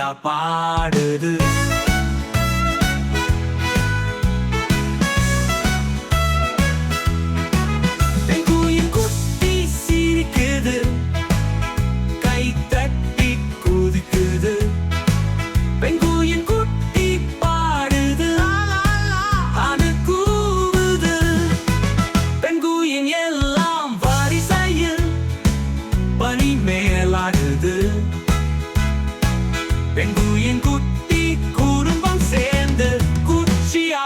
குச்சியா பாடுது. பெங்குயின் குட்டி சிரிக்குது, கை தட்டி குதிக்குது. பெங்குயின் குட்டி பாடுது, அது கூவுது. பெங்குயின் எல்லாம் வரிசையில் பனி மேலாடுது. பெங்குயின் குட்டி குடும்பம் சேர்ந்து குச்சியா